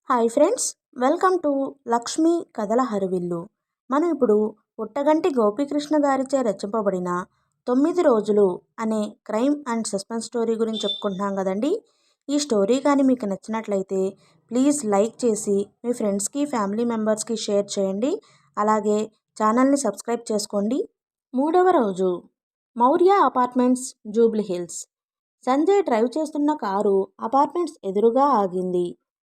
Hi friends, welcome to Lakshmi కథల హరివిల్లు. మనం ఇప్పుడు పుట్టగంటి గోపీకృష్ణ గారిచే రచింపబడిన 9 రోజులు అనే క్రైమ్ అండ్ సస్పెన్స్ స్టోరీ గురించి చెప్పుకుంటున్నాం కదండి. ఈ స్టోరీ కానీ మీకు నచ్చినట్లయితే ప్లీజ్ లైక్ చేసి మీ ఫ్రెండ్స్కి ఫ్యామిలీ మెంబర్స్కి షేర్ చేయండి. అలాగే ఛానల్ని సబ్స్క్రైబ్ చేసుకోండి. 3వ రోజు Maurya apartments, Jubilee hills. Sanjay drive చేస్తున్న కారు అపార్ట్మెంట్స్ ఎదురుగా ఆగింది.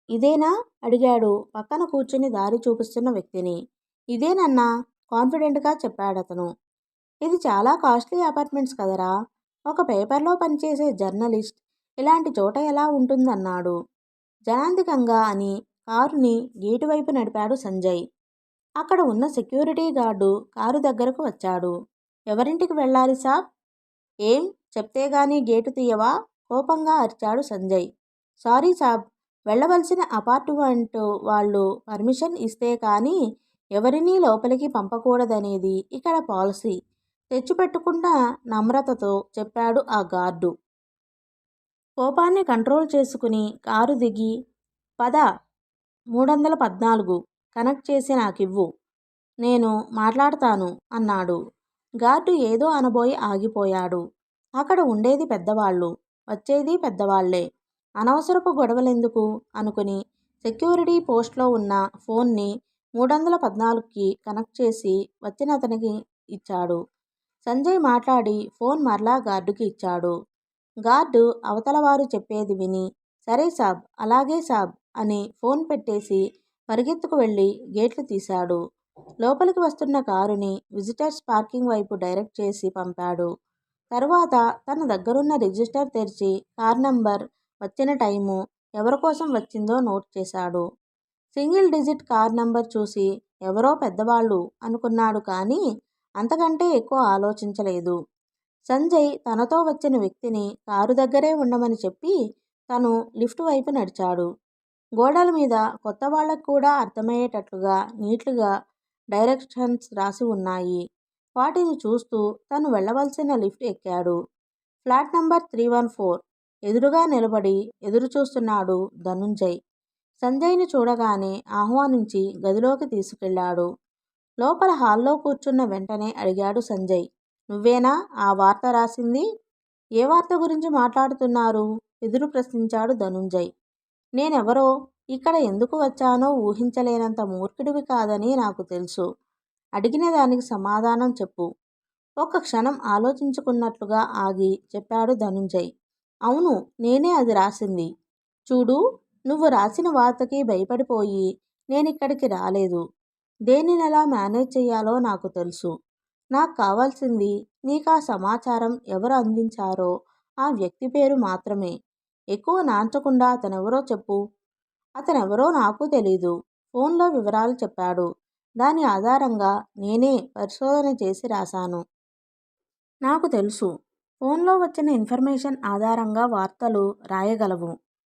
ఇదేనా అడిగాడు పక్కన కూర్చుని దారి చూపిస్తున్న వ్యక్తిని. ఇదేనన్నా కాన్ఫిడెంట్గా చెప్పాడతను. ఇది చాలా కాస్ట్లీ అపార్ట్మెంట్స్ కదరా, ఒక పేపర్లో పనిచేసే జర్నలిస్ట్ ఇలాంటి చోట ఎలా ఉంటుందన్నాడు జనాంతికంగా అని కారుని గేటు వైపు నడిపాడు సంజయ్. అక్కడ ఉన్న సెక్యూరిటీ గార్డు కారు దగ్గరకు వచ్చాడు. ఎవరింటికి వెళ్ళాలి సాబ్? ఏం చెప్తే గానీ గేటు తీయవా? కోపంగా అరిచాడు సంజయ్. సారీ సాబ్, వెళ్ళవలసిన అపార్ట్మెంట్ వాళ్ళు పర్మిషన్ ఇస్తే కానీ ఎవరినీ లోపలికి పంపకూడదనేది ఇక్కడ పాలసీ, తెచ్చిపెట్టుకున్న నమ్రతతో చెప్పాడు ఆ గార్డు. కోపాన్ని కంట్రోల్ చేసుకుని కారు దిగి, పద 314 కనెక్ట్ చేసి నాకివ్వు, నేను మాట్లాడతాను అన్నాడు. గార్డు ఏదో అనబోయి ఆగిపోయాడు. అక్కడ ఉండేది పెద్దవాళ్ళు, వచ్చేది పెద్దవాళ్లే, అనవసరపు గొడవలెందుకు అనుకుని సెక్యూరిటీ పోస్ట్లో ఉన్న ఫోన్ని 314కి కనెక్ట్ చేసి వచ్చిన అతనికి ఇచ్చాడు. సంజయ్ మాట్లాడి ఫోన్ మరలా గార్డుకి ఇచ్చాడు. గార్డు అవతలవారు చెప్పేది విని సరే సాబ్, అలాగే సాబ్ అని ఫోన్ పెట్టేసి పరిగెత్తుకు వెళ్ళి గేట్లు తీశాడు. లోపలికి వస్తున్న కారుని విజిటర్స్ పార్కింగ్ వైపు డైరెక్ట్ చేసి పంపాడు. తరువాత తన దగ్గరున్న రిజిస్టర్ తెరిచి కార్ నంబర్, వచ్చిన టైము, ఎవరికోసం వచ్చిందో నోట్ చేశాడు. సింగిల్ డిజిట్ కార్ నంబర్ చూసి ఎవరో పెద్దవాళ్ళు అనుకున్నాడు కానీ అంతకంటే ఎక్కువ ఆలోచించలేదు. సంజయ్ తనతో వచ్చిన వ్యక్తిని కారు దగ్గరే ఉండమని చెప్పి తను లిఫ్ట్ వైపు నడిచాడు. గోడల మీద కొత్త వాళ్లకు కూడా అర్థమయ్యేటట్లుగా నీట్లుగా డైరెక్షన్స్ రాసి ఉన్నాయి. వాటిని చూస్తూ తను వెళ్ళవలసిన లిఫ్ట్ ఎక్కాడు. ఫ్లాట్ నంబర్ 314 ఎదురుగా నిలబడి ఎదురు చూస్తున్నాడు ధనుంజయ్. సంజయ్ని చూడగానే ఆహ్వానించి గదిలోకి తీసుకెళ్లాడు. లోపల హాల్లో కూర్చున్న వెంటనే అడిగాడు సంజయ్, నువ్వేనా ఆ వార్త రాసింది? ఏ వార్త గురించి మాట్లాడుతున్నారు? ఎదురు ప్రశ్నించాడు ధనుంజయ్. నేనెవరో, ఇక్కడ ఎందుకు వచ్చానో ఊహించలేనంత మూర్ఖుడివి కాదని నాకు తెలుసు. అడిగిన దానికి సమాధానం చెప్పు. ఒక్క క్షణం ఆలోచించుకున్నట్లుగా ఆగి చెప్పాడు ధనుంజయ్. అవును, నేనే అది రాసింది. చూడు, నువ్వు రాసిన వార్తకి భయపడిపోయి నేనిక్కడికి రాలేదు. దేనినెలా మేనేజ్ చెయ్యాలో నాకు తెలుసు. నాకు కావాల్సింది నీకా సమాచారం ఎవరు అందించారో ఆ వ్యక్తి పేరు మాత్రమే. ఎక్కువ నాంచకుండా అతనెవరో చెప్పు. అతనెవరో నాకు తెలీదు. ఫోన్లో వివరాలు చెప్పాడు. దాని ఆధారంగా నేనే పరిశోధన చేసి రాశాను. నాకు తెలుసు, ఫోన్లో వచ్చిన ఇన్ఫర్మేషన్ ఆధారంగా వార్తలు రాయగలవు.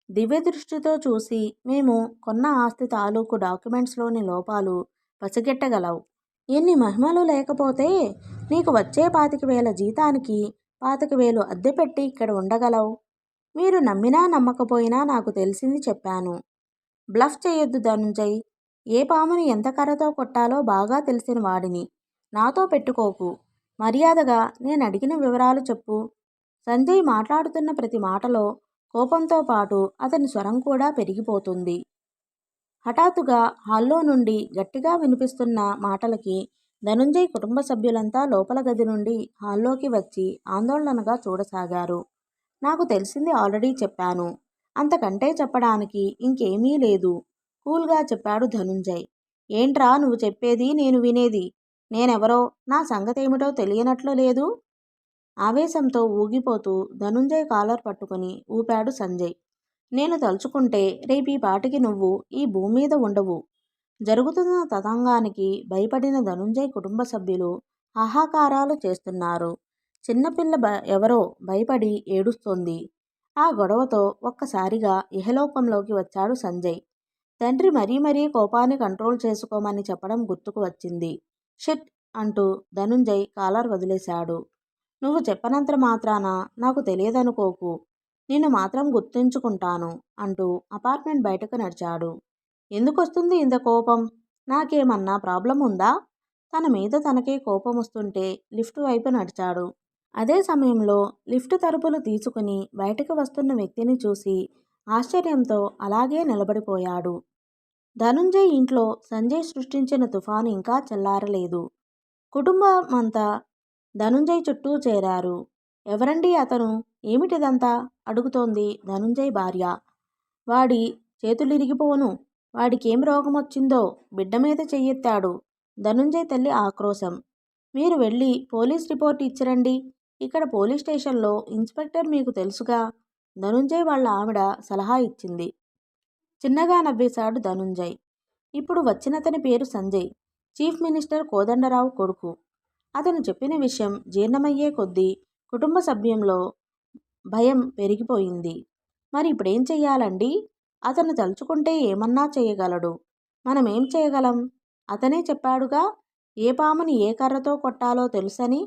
దివ్య దృష్టితో చూసి మేము కొన్న ఆస్తి తాలూకు డాక్యుమెంట్స్లోని లోపాలు పసిగట్టగలవు. ఎన్ని మహిమలు లేకపోతే నీకు వచ్చే 25,000 జీతానికి 25,000 అద్దె పెట్టి ఇక్కడ ఉండగలవు. మీరు నమ్మినా నమ్మకపోయినా నాకు తెలిసింది చెప్పాను. బ్లఫ్ చేయొద్దు ధనుంజయ్. ఏ పాముని ఎంత కర్రతో కొట్టాలో బాగా తెలిసిన వాడిని. నాతో పెట్టుకోకు. మర్యాదగా నేను అడిగిన వివరాలు చెప్పు. సంజయ్ మాట్లాడుతున్న ప్రతి మాటలో కోపంతో పాటు అతని స్వరం కూడా పెరిగిపోతుంది. హఠాత్తుగా హాల్లో నుండి గట్టిగా వినిపిస్తున్న మాటలకి ధనుంజయ్ కుటుంబ సభ్యులంతా లోపల గది నుండి హాల్లోకి వచ్చి ఆందోళనగా చూడసాగారు. నాకు తెలిసింది ఆల్రెడీ చెప్పాను. అంతకంటే చెప్పడానికి ఇంకేమీ లేదు, కూల్గా చెప్పాడు ధనుంజయ్. ఏంట్రా నువ్వు చెప్పేది నేను వినేది? నేనెవరో నా సంగతేమిటో తెలియనట్లు లేదు? ఆవేశంతో ఊగిపోతూ ధనుంజయ్ కాలర్ పట్టుకుని ఊపాడు సంజయ్. నేను తలుచుకుంటే రేపీ పాటికి నువ్వు ఈ భూమి మీద ఉండవు. జరుగుతున్న తతంగానికి భయపడిన ధనుంజయ్ కుటుంబ సభ్యులు హాహాకారాలు చేస్తున్నారు. చిన్నపిల్ల ఎవరో భయపడి ఏడుస్తోంది. ఆ గొడవతో ఒక్కసారిగా ఇహలోకంలోకి వచ్చాడు సంజయ్. తండ్రి మరీ కోపాన్ని కంట్రోల్ చేసుకోమని చెప్పడం గుర్తుకు వచ్చింది. షిట్ అంటూ ధనుంజయ్ కాలర్ వదిలేశాడు. నువ్వు చెప్పనంత మాత్రాన నాకు తెలియదనుకోకు. నిన్ను మాత్రం గుర్తుంచుకుంటాను అంటూ అపార్ట్మెంట్ బయటకు నడిచాడు. ఎందుకొస్తుంది ఇంత కోపం? నాకేమన్నా ప్రాబ్లం ఉందా? తన మీద తనకే కోపం వస్తుంటే లిఫ్ట్ వైపు నడిచాడు. అదే సమయంలో లిఫ్ట్ తలుపులు తీసుకుని బయటకు వస్తున్న వ్యక్తిని చూసి ఆశ్చర్యంతో అలాగే నిలబడిపోయాడు. ధనుంజయ్ ఇంట్లో సంజయ్ సృష్టించిన తుఫాను ఇంకా చల్లారలేదు. కుటుంబమంతా ధనుంజయ్ చుట్టూ చేరారు. ఎవరండి అతను? ఏమిటిదంతా? అడుగుతోంది ధనుంజయ్ భార్య. వాడి చేతులిరిగిపోను. వాడికేం రోగమొచ్చిందో బిడ్డ మీద చెయ్యెత్తాడు. ధనుంజయ్ తల్లి ఆక్రోశం. మీరు వెళ్ళి పోలీస్ రిపోర్ట్ ఇచ్చిరండి. ఇక్కడ పోలీస్ స్టేషన్లో ఇన్స్పెక్టర్ మీకు తెలుసుగా. ధనుంజయ్ వాళ్ళ ఆవిడ సలహా ఇచ్చింది. చిన్నగా నవ్వేశాడు ధనుంజయ్. ఇప్పుడు వచ్చినతని పేరు సంజయ్. చీఫ్ మినిస్టర్ కోదండరావు కొడుకు. అతను చెప్పిన విషయం జీర్ణమయ్యే కొద్దీ కుటుంబ సభ్యంలో భయం పెరిగిపోయింది. మరి ఇప్పుడేం చెయ్యాలండి? అతను తలుచుకుంటే ఏమన్నా చేయగలడు. మనమేం చేయగలం? అతనే చెప్పాడుగా, ఏ పాముని ఏ కర్రతో కొట్టాలో తెలుసని.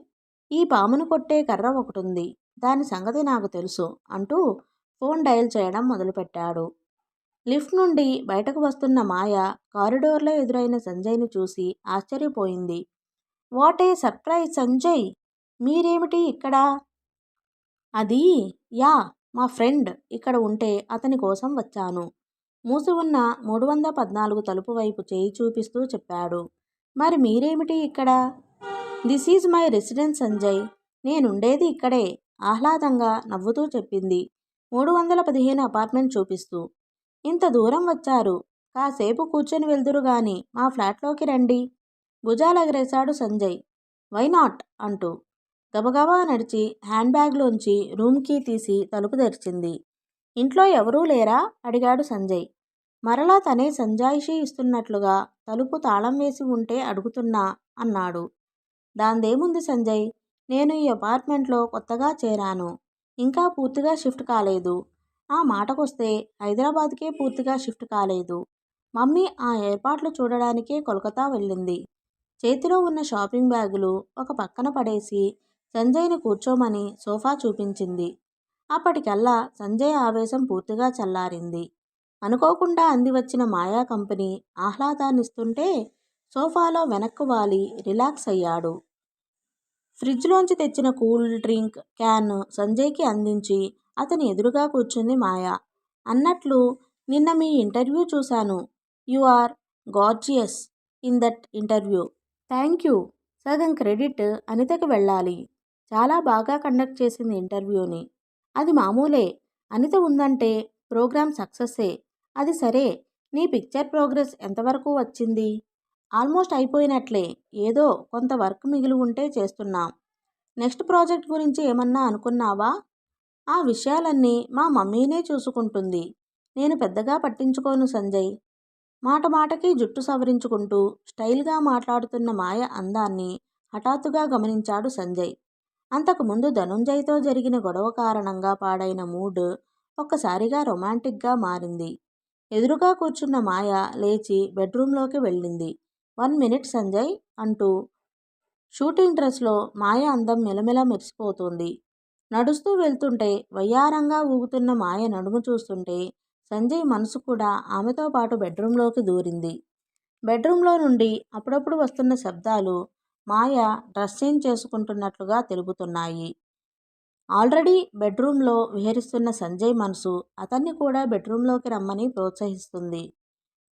ఈ పామును కొట్టే కర్ర ఒకటుంది. దాని సంగతి నాకు తెలుసు అంటూ ఫోన్ డయల్ చేయడం మొదలుపెట్టాడు. లిఫ్ట్ నుండి బయటకు వస్తున్న మాయ కారిడోర్లో ఎదురైన సంజయ్ని చూసి ఆశ్చర్యపోయింది. What a surprise Sanjay! మీరేమిటి ఇక్కడ? అది యా మా ఫ్రెండ్ ఇక్కడ ఉంటే అతని కోసం వచ్చాను. మూసి ఉన్న 314 తలుపు వైపు చేయి చూపిస్తూ చెప్పాడు. మరి మీరేమిటి ఇక్కడ? This is my residence Sanjay. నేనుండేది ఇక్కడే ఆహ్లాదంగా నవ్వుతూ చెప్పింది 315 అపార్ట్మెంట్ చూపిస్తూ. ఇంత దూరం వచ్చారు. కాసేపు కూర్చొని వెళ్దురుగాని మా ఫ్లాట్లోకి రండి. భుజాలెగరేశాడు సంజయ్. వై నాట్ అంటూ. గబగబా నడిచి హ్యాండ్ బ్యాగ్లోంచి రూమ్ కీ తీసి తలుపు తెరిచింది. ఇంట్లో ఎవరూ లేరా? అడిగాడు సంజయ్. మరలా తనే సంజాయిషీ ఇస్తున్నట్లుగా తలుపు తాళం వేసి ఉంటే అడుగుతున్నా అన్నాడు. దాందేముంది సంజయ్, నేను ఈ అపార్ట్మెంట్లో కొత్తగా చేరాను. ఇంకా పూర్తిగా షిఫ్ట్ కాలేదు. ఆ మాటకొస్తే హైదరాబాద్కే పూర్తిగా షిఫ్ట్ కాలేదు. మమ్మీ ఆ ఏర్పాట్లు చూడడానికే కోల్కతా వెళ్ళింది. చేతిలో ఉన్న షాపింగ్ బ్యాగులు ఒక పక్కన పడేసి సంజయ్ని కూర్చోమని సోఫా చూపించింది. అప్పటికల్లా సంజయ్ ఆవేశం పూర్తిగా చల్లారింది. అనుకోకుండా అంది వచ్చిన మాయా కంపెనీ ఆహ్లాదాన్నిస్తుంటే సోఫాలో వెనక్కు వాలి రిలాక్స్ అయ్యాడు. ఫ్రిడ్జ్లోంచి తెచ్చిన కూల్ డ్రింక్ క్యాన్ సంజయ్కి అందించి అతని ఎదురుగా కూర్చుంది మాయ. అన్నట్లు నిన్న మీ ఇంటర్వ్యూ చూశాను. You are gorgeous in that interview. Thank you. సగం క్రెడిట్ అనితకి వెళ్ళాలి. చాలా బాగా కండక్ట్ చేసింది ఇంటర్వ్యూని. అది మామూలే. అనిత ఉందంటే ప్రోగ్రామ్ సక్సెస్సే. అది సరే, నీ పిక్చర్ ప్రోగ్రెస్ ఎంతవరకు వచ్చింది? ఆల్మోస్ట్ అయిపోయినట్లే. ఏదో కొంత వర్క్ మిగిలి ఉంటే చేస్తున్నాం. నెక్స్ట్ ప్రాజెక్ట్ గురించి ఏమన్నా అనుకున్నావా? ఆ విషయాలన్నీ మా మమ్మీనే చూసుకుంటుంది. నేను పెద్దగా పట్టించుకోను సంజయ్. మాట మాటకి జుట్టు సవరించుకుంటూ స్టైల్గా మాట్లాడుతున్న మాయ అందాన్ని హఠాత్తుగా గమనించాడు సంజయ్. అంతకుముందు ధనుంజయ్తో జరిగిన గొడవ కారణంగా పాడైన మూడ్ ఒక్కసారిగా రొమాంటిక్గా మారింది. ఎదురుగా కూర్చున్న మాయ లేచి బెడ్రూంలోకి వెళ్ళింది. 1 మినిట్ సంజయ్ అంటూ షూటింగ్ డ్రెస్లో మాయ అందం మెలమెల మెరిసిపోతుంది. నడుస్తూ వెళ్తుంటే వయ్యారంగా ఊగుతున్న మాయ నడుము చూస్తుంటే సంజయ్ మనసు కూడా ఆమెతో పాటు బెడ్రూంలోకి దూరింది. బెడ్రూంలో నుండి అప్పుడప్పుడు వస్తున్న శబ్దాలు మాయ డ్రెస్ చేంజ్ చేసుకుంటున్నట్లుగా తెలుపుతున్నాయి. ఆల్రెడీ బెడ్రూంలో విహరిస్తున్న సంజయ్ మనసు అతన్ని కూడా బెడ్రూంలోకి రమ్మని ప్రోత్సహిస్తుంది.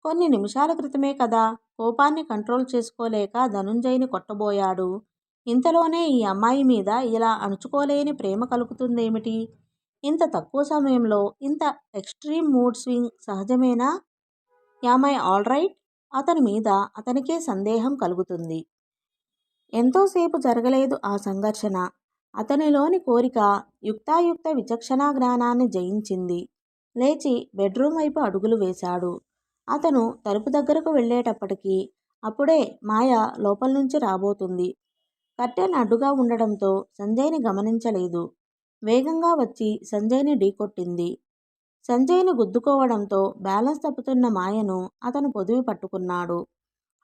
కొన్ని నిమిషాల క్రితమే కదా కోపాన్ని కంట్రోల్ చేసుకోలేక ధనుంజయ్ని కొట్టబోయాడు. ఇంతలోనే ఈ అమ్మాయి మీద ఇలా అణుచుకోలేని ప్రేమ కలుగుతుందేమిటి? ఇంత తక్కువ సమయంలో ఇంత ఎక్స్ట్రీమ్ మూడ్ స్వింగ్ సహజమేనా? Am I all right? అతని మీద అతనికే సందేహం కలుగుతుంది. ఎంతోసేపు జరగలేదు ఆ సంఘర్షణ. అతనిలోని కోరిక యుక్తాయుక్త విచక్షణా జ్ఞానాన్ని జయించింది. లేచి బెడ్రూం వైపు అడుగులు వేశాడు. అతను తలుపు దగ్గరకు వెళ్ళేటప్పటికీ అప్పుడే మాయ లోపల నుంచి రాబోతుంది. కర్టెన్ అడ్డుగా ఉండడంతో సంజయ్ని గమనించలేదు. వేగంగా వచ్చి సంజయ్ని ఢీకొట్టింది. సంజయ్ని గుద్దుకోవడంతో బ్యాలెన్స్ తప్పుతున్న మాయను అతను పొదివి పట్టుకున్నాడు.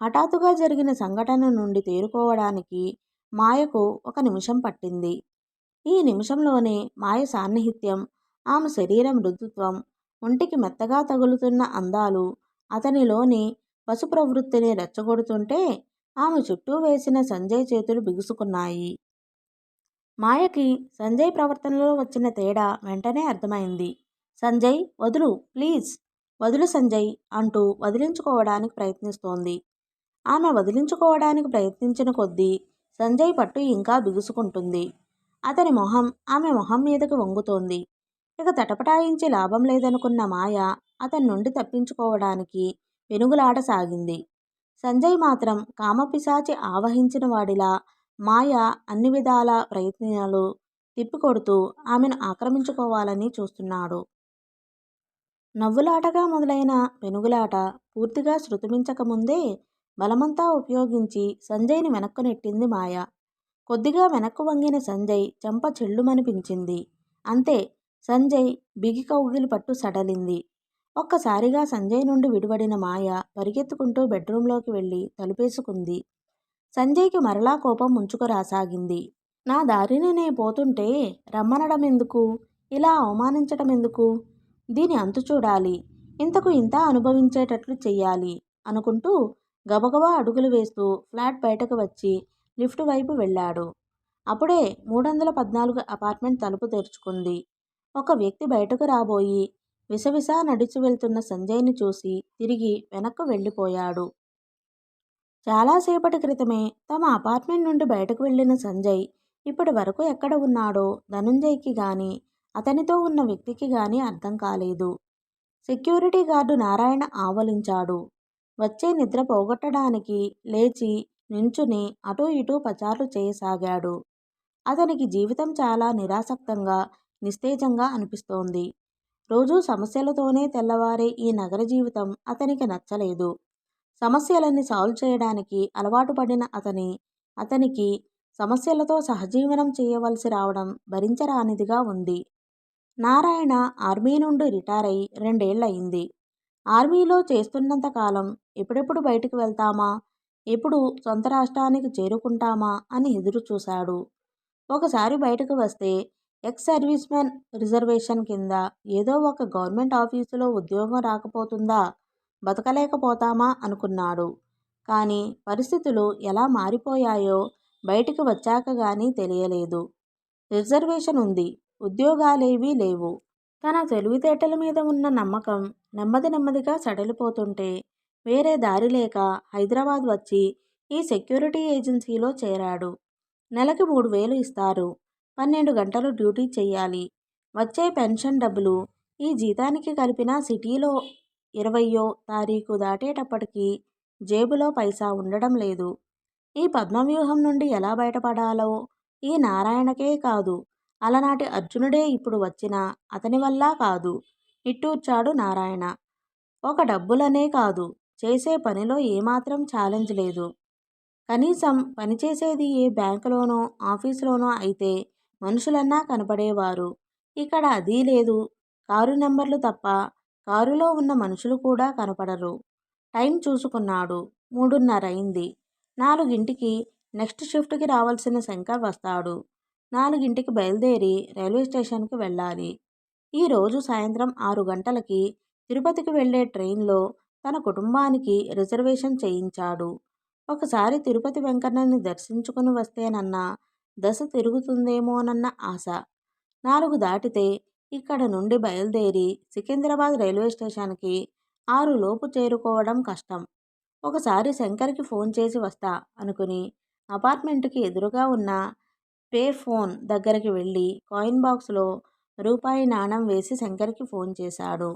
హఠాత్తుగా జరిగిన సంఘటన నుండి తేరుకోవడానికి మాయకు 1 నిమిషం పట్టింది. ఈ నిమిషంలోనే మాయ సాన్నిహిత్యం, ఆమె శరీర మృదుత్వం, ఒంటికి మెత్తగా తగులుతున్న అందాలు అతనిలోని పశు ప్రవృత్తిని రెచ్చగొడుతుంటే ఆమె చుట్టూ వేసిన సంజయ్ చేతులు బిగుసుకున్నాయి. మాయకి సంజయ్ ప్రవర్తనలో వచ్చిన తేడా వెంటనే అర్థమైంది. సంజయ్, వదులు, ప్లీజ్ వదులు సంజయ్ అంటూ వదిలించుకోవడానికి ప్రయత్నిస్తోంది. ఆమె వదిలించుకోవడానికి ప్రయత్నించిన కొద్దీ సంజయ్ పట్టు ఇంకా బిగుసుకుంటుంది. ఆమె మొహం మీదకి వంగుతోంది. ఇక తటపటాయించి లాభం లేదనుకున్న మాయ అతని నుండి తప్పించుకోవడానికి పెనుగులాడసాగింది. సంజయ్ మాత్రం కామపిశాచి ఆవహించిన వాడిలా మాయ అన్ని విధాల ప్రయత్నాలు తిప్పికొడుతూ ఆమెను ఆక్రమించుకోవాలని చూస్తున్నాడు. నవ్వులాటగా మొదలైన పెనుగులాట పూర్తిగా శృతిమించకముందే బలమంతా ఉపయోగించి సంజయ్ని వెనక్కు నెట్టింది మాయ. కొద్దిగా వెనక్కు వంగిన సంజయ్ చెంప చెళ్ళుమనిపించింది. అంతే, సంజయ్ బిగి కౌగిలి పట్టు సడలింది. ఒక్కసారిగా సంజయ్ నుండి విడివడిన మాయ పరిగెత్తుకుంటూ బెడ్రూంలోకి వెళ్ళి తలుపేసుకుంది. సంజయ్కి మరలా కోపం ముంచుకురాసాగింది. నా దారిని నే పోతుంటే రమ్మనడం ఎందుకు? ఇలా అవమానించటం ఎందుకు? దీని అంతు చూడాలి. ఇంతకు ఇంత అనుభవించేటట్లు చెయ్యాలి అనుకుంటూ గబగబా అడుగులు వేస్తూ ఫ్లాట్ బయటకు వచ్చి లిఫ్ట్ వైపు వెళ్ళాడు. అప్పుడే 314 అపార్ట్మెంట్ తలుపు తెరుచుకుంది. ఒక వ్యక్తి బయటకు రాబోయి విసవిసా నడిచి వెళ్తున్న సంజయ్ని చూసి తిరిగి వెనక్కు వెళ్ళిపోయాడు. చాలాసేపటి క్రితమే తమ అపార్ట్మెంట్ నుండి బయటకు వెళ్ళిన సంజయ్ ఇప్పటి వరకు ఎక్కడ ఉన్నాడో ధనుంజయ్కి గాని అతనితో ఉన్న వ్యక్తికి గాని అర్థం కాలేదు. సెక్యూరిటీ గార్డు నారాయణ ఆవలించాడు. వచ్చే నిద్ర పోగొట్టడానికి లేచి నించుని అటూ ఇటూ పచార్లు చేయసాగాడు. అతనికి జీవితం చాలా నిరాసక్తంగా, నిస్తేజంగా అనిపిస్తోంది. రోజూ సమస్యలతోనే తెల్లవారే ఈ నగర జీవితం అతనికి నచ్చలేదు. సమస్యలన్నీ సాల్వ్ చేయడానికి అలవాటు పడిన అతనికి సమస్యలతో సహజీవనం చేయవలసి రావడం భరించరానిదిగా ఉంది. నారాయణ ఆర్మీ నుండి రిటైర్ అయి 2 ఏళ్లయింది. ఆర్మీలో చేస్తున్నంతకాలం ఎప్పుడెప్పుడు బయటికి వెళ్తామా, ఎప్పుడు సొంత రాష్ట్రానికి చేరుకుంటామా అని ఎదురు చూశాడు. ఒకసారి బయటకు వస్తే ఎక్స్ సర్వీస్ మెన్ రిజర్వేషన్ కింద ఏదో ఒక గవర్నమెంట్ ఆఫీసులో ఉద్యోగం రాకపోతుందా, బతకలేకపోతామా అనుకున్నాడు. కానీ పరిస్థితులు ఎలా మారిపోయాయో బయటికి వచ్చాక గానీ తెలియలేదు. రిజర్వేషన్ ఉంది, ఉద్యోగాలేవీ లేవు. తన తెలివితేటల మీద ఉన్న నమ్మకం నెమ్మదిగా సడలిపోతుంటే వేరే దారి లేక హైదరాబాద్ వచ్చి ఈ సెక్యూరిటీ ఏజెన్సీలో చేరాడు. నెలకి 3000 ఇస్తారు. 12 గంటలు డ్యూటీ చెయ్యాలి. వచ్చే పెన్షన్ డబ్బులు ఈ జీతానికి కలిపినా సిటీలో 20వ తారీఖు దాటేటప్పటికి జేబులో పైసా ఉండడం లేదు. ఈ పద్మవ్యూహం నుండి ఎలా బయటపడాలో ఈ నారాయణకే కాదు, అలనాటి అర్జునుడే ఇప్పుడు వచ్చినా అతని వల్ల కాదు నిట్టూర్చాడు నారాయణ. ఒక డబ్బులనే కాదు, చేసే పనిలో ఏమాత్రం ఛాలెంజ్ లేదు. కనీసం పనిచేసేది ఏ బ్యాంకులోనో ఆఫీసులోనో అయితే మనుషులన్నా కనపడేవారు. ఇక్కడ అదీ లేదు. కారు నెంబర్లు తప్ప కారులో ఉన్న మనుషులు కూడా కనపడరు. టైం చూసుకున్నాడు. 3:30 అయింది. 4ంటికి నెక్స్ట్ షిఫ్ట్కి రావాల్సిన శంకర్ వస్తాడు. 4ంటికి బయలుదేరి రైల్వే స్టేషన్కి వెళ్ళాలి. ఈరోజు సాయంత్రం 6 గంటలకి తిరుపతికి వెళ్లే ట్రైన్లో తన కుటుంబానికి రిజర్వేషన్ చేయించాడు. ఒకసారి తిరుపతి వెంకన్నని దర్శించుకుని వస్తేనన్న దశ తిరుగుతుందేమోనన్న ఆశ. 4 దాటితే ఇక్కడ నుండి బయలుదేరి సికింద్రాబాద్ రైల్వే స్టేషన్కి 6 లోపు చేరుకోవడం కష్టం. ఒకసారి శంకర్కి ఫోన్ చేసి వస్తా అనుకుని అపార్ట్మెంట్కి ఎదురుగా ఉన్న పే ఫోన్ దగ్గరికి వెళ్ళి కాయిన్ బాక్స్లో రూపాయి నాణెం వేసి శంకర్కి ఫోన్ చేశాడు.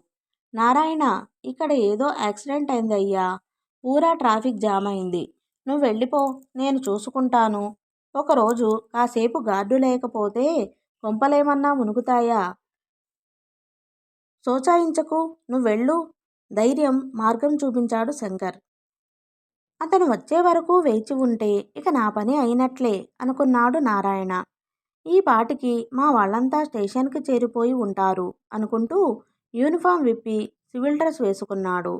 నారాయణ, ఇక్కడ ఏదో యాక్సిడెంట్ అయిందయ్యా. పూరా ట్రాఫిక్ జామ్ అయింది. నువ్వు వెళ్ళిపో, నేను చూసుకుంటాను. ఒకరోజు కాసేపు గార్డు లేకపోతే కొంపలేమన్నా మునుగుతాయా? సోచాయించకు, నువ్వెళ్ళు. ధైర్యం మార్గం చూపించాడు శంకర్. అతను వచ్చే వరకు వేచి ఉంటే ఇక నా పని అయినట్లే అనుకున్నాడు నారాయణ. ఈ పాటికి మా వాళ్ళంతా స్టేషన్కి చేరిపోయి ఉంటారు అనుకుంటూ యూనిఫామ్ విప్పి సివిల్ డ్రెస్ వేసుకున్నాడు.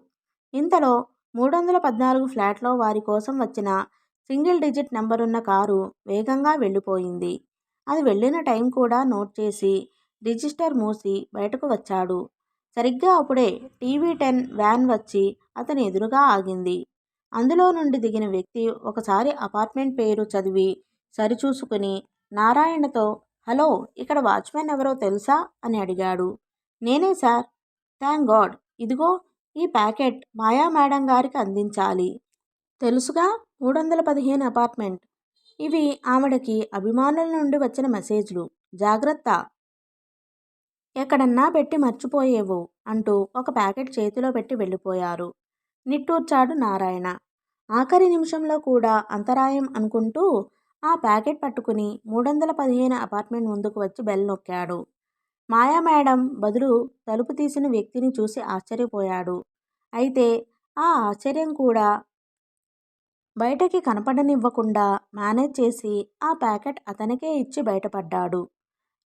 ఇంతలో 314 ఫ్లాట్లో వారి కోసం వచ్చిన సింగిల్ డిజిట్ నెంబరున్న కారు వేగంగా వెళ్ళిపోయింది. అది వెళ్ళిన టైం కూడా నోట్ చేసి రిజిస్టర్ మూసి బయటకు వచ్చాడు. సరిగ్గా అప్పుడే టీవీ-10 వ్యాన్ వచ్చి అతని ఎదురుగా ఆగింది. అందులో నుండి దిగిన వ్యక్తి ఒకసారి అపార్ట్మెంట్ పేరు చదివి సరిచూసుకుని నారాయణతో, హలో, ఇక్కడ వాచ్మెన్ ఎవరో తెలుసా అని అడిగాడు. నేనే సార్. Thank God. ఇదిగో ఈ ప్యాకెట్ మాయా మేడం గారికి అందించాలి. తెలుసుగా, 315 అపార్ట్మెంట్. ఇవి ఆవిడకి అభిమానుల నుండి వచ్చిన మెసేజ్లు. జాగ్రత్త, ఎక్కడన్నా పెట్టి మర్చిపోయేవో అంటూ ఒక ప్యాకెట్ చేతిలో పెట్టి వెళ్ళిపోయారు. నిట్టూర్చాడు నారాయణ. ఆఖరి నిమిషంలో కూడా అంతరాయం అనుకుంటూ ఆ ప్యాకెట్ పట్టుకుని 315 అపార్ట్మెంట్ ముందుకు వచ్చి బెల్ నొక్కాడు. మాయా మేడం బదులు తలుపు తీసిన వ్యక్తిని చూసి ఆశ్చర్యపోయాడు. అయితే ఆ ఆశ్చర్యం కూడా బయటకి కనపడనివ్వకుండా మేనేజ్ చేసి ఆ ప్యాకెట్ అతనికే ఇచ్చి బయటపడ్డాడు.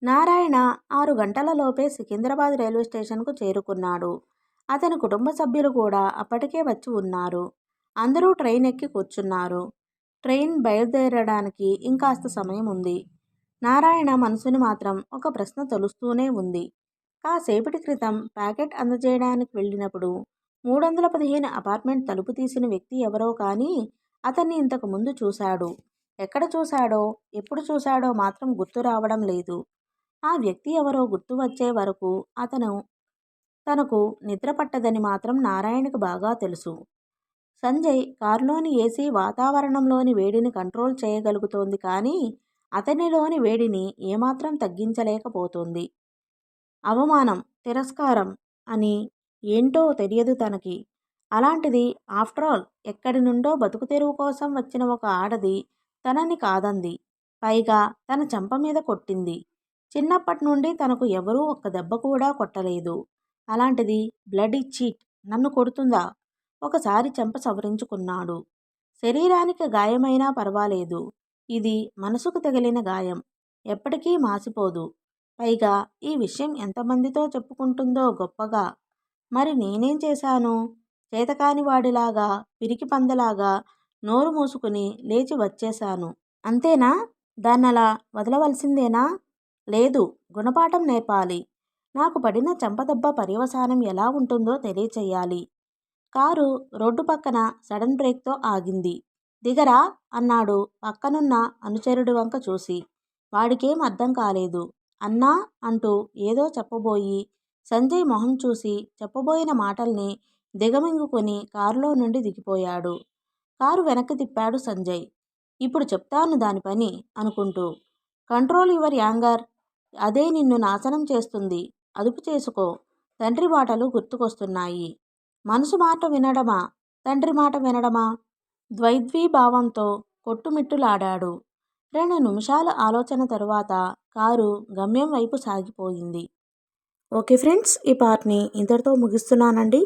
నారాయణ 6 గంటలలోపే సికింద్రాబాద్ రైల్వే స్టేషన్కు చేరుకున్నాడు. అతని కుటుంబ సభ్యులు కూడా అప్పటికే వచ్చి ఉన్నారు. అందరూ ట్రైన్ ఎక్కి కూర్చున్నారు. ట్రైన్ బయలుదేరడానికి ఇంకాస్త సమయం ఉంది. నారాయణ మనసుని మాత్రం ఒక ప్రశ్న తొలుస్తూనే ఉంది. కాసేపటి క్రితం ప్యాకెట్ అందజేయడానికి వెళ్ళినప్పుడు 315 అపార్ట్మెంట్ తలుపు తీసిన వ్యక్తి ఎవరో కానీ అతన్ని ఇంతకు ముందు చూశాడు. ఎక్కడ చూశాడో, ఎప్పుడు చూశాడో మాత్రం గుర్తు రావడం లేదు. ఆ వ్యక్తి ఎవరో గుర్తు వచ్చే వరకు తనకు నిద్ర పట్టదని మాత్రం నారాయణకు బాగా తెలుసు. సంజయ్ కారులోని ఏసీ వాతావరణంలోని వేడిని కంట్రోల్ చేయగలుగుతోంది కానీ అతనిలోని వేడిని ఏమాత్రం తగ్గించలేకపోతోంది. అవమానం, తిరస్కారం అని ఏంటో తెలియదు తనకి. అలాంటిది ఆఫ్టరాల్ ఎక్కడి నుండో బతుకు తెరువు కోసం వచ్చిన ఒక ఆడది తనని కాదంది. పైగా తన చెంప మీద కొట్టింది. చిన్నప్పటి నుండి తనకు ఎవరూ ఒక్క దెబ్బ కూడా కొట్టలేదు. అలాంటిది బ్లడీ చీట్ నన్ను కొడుతుందా? ఒకసారి చెంప సవరించుకున్నాడు. శరీరానికి గాయమైనా పర్వాలేదు. ఇది మనసుకు తగిలిన గాయం. ఎప్పటికీ మాసిపోదు. పైగా ఈ విషయం ఎంతమందితో చెప్పుకుంటుందో గొప్పగా. మరి నేనేం చేశాను? చేతకాని వాడిలాగా, పిరికి పందలాగా నోరు మూసుకుని లేచి వచ్చేశాను. అంతేనా? దాన్నలా వదలవలసిందేనా? లేదు, గుణపాఠం నేర్పాలి. నాకు పడిన చెంపదెబ్బ పర్యవసానం ఎలా ఉంటుందో తెలియచెయ్యాలి. కారు రోడ్డు పక్కన సడన్ బ్రేక్తో ఆగింది. దిగరా అన్నాడు పక్కనున్న అనుచరుడి వంక చూసి. వాడికేం అర్థం కాలేదు. అన్నా అంటూ ఏదో చెప్పబోయి సంజయ్ మొహం చూసి చెప్పబోయిన మాటల్ని దిగమింగుకొని కారులో నుండి దిగిపోయాడు. కారు వెనక్కి తిప్పాడు సంజయ్. ఇప్పుడు చెప్తాను దాని పని అనుకుంటూ. Control your anger. అదే నిన్ను నాశనం చేస్తుంది. అదుపు చేసుకో. తండ్రి మాటలు గుర్తుకొస్తున్నాయి. మనసు మాట వినడమా, తండ్రి మాట వినడమా? ద్వైద్వీభావంతో కొట్టుమిట్టులాడాడు. 2 నిమిషాల ఆలోచన తరువాత కారు గమ్యం వైపు సాగిపోయింది. ఓకే ఫ్రెండ్స్, ఈ పార్ట్ని ఇంతటితో ముగిస్తున్నానండి.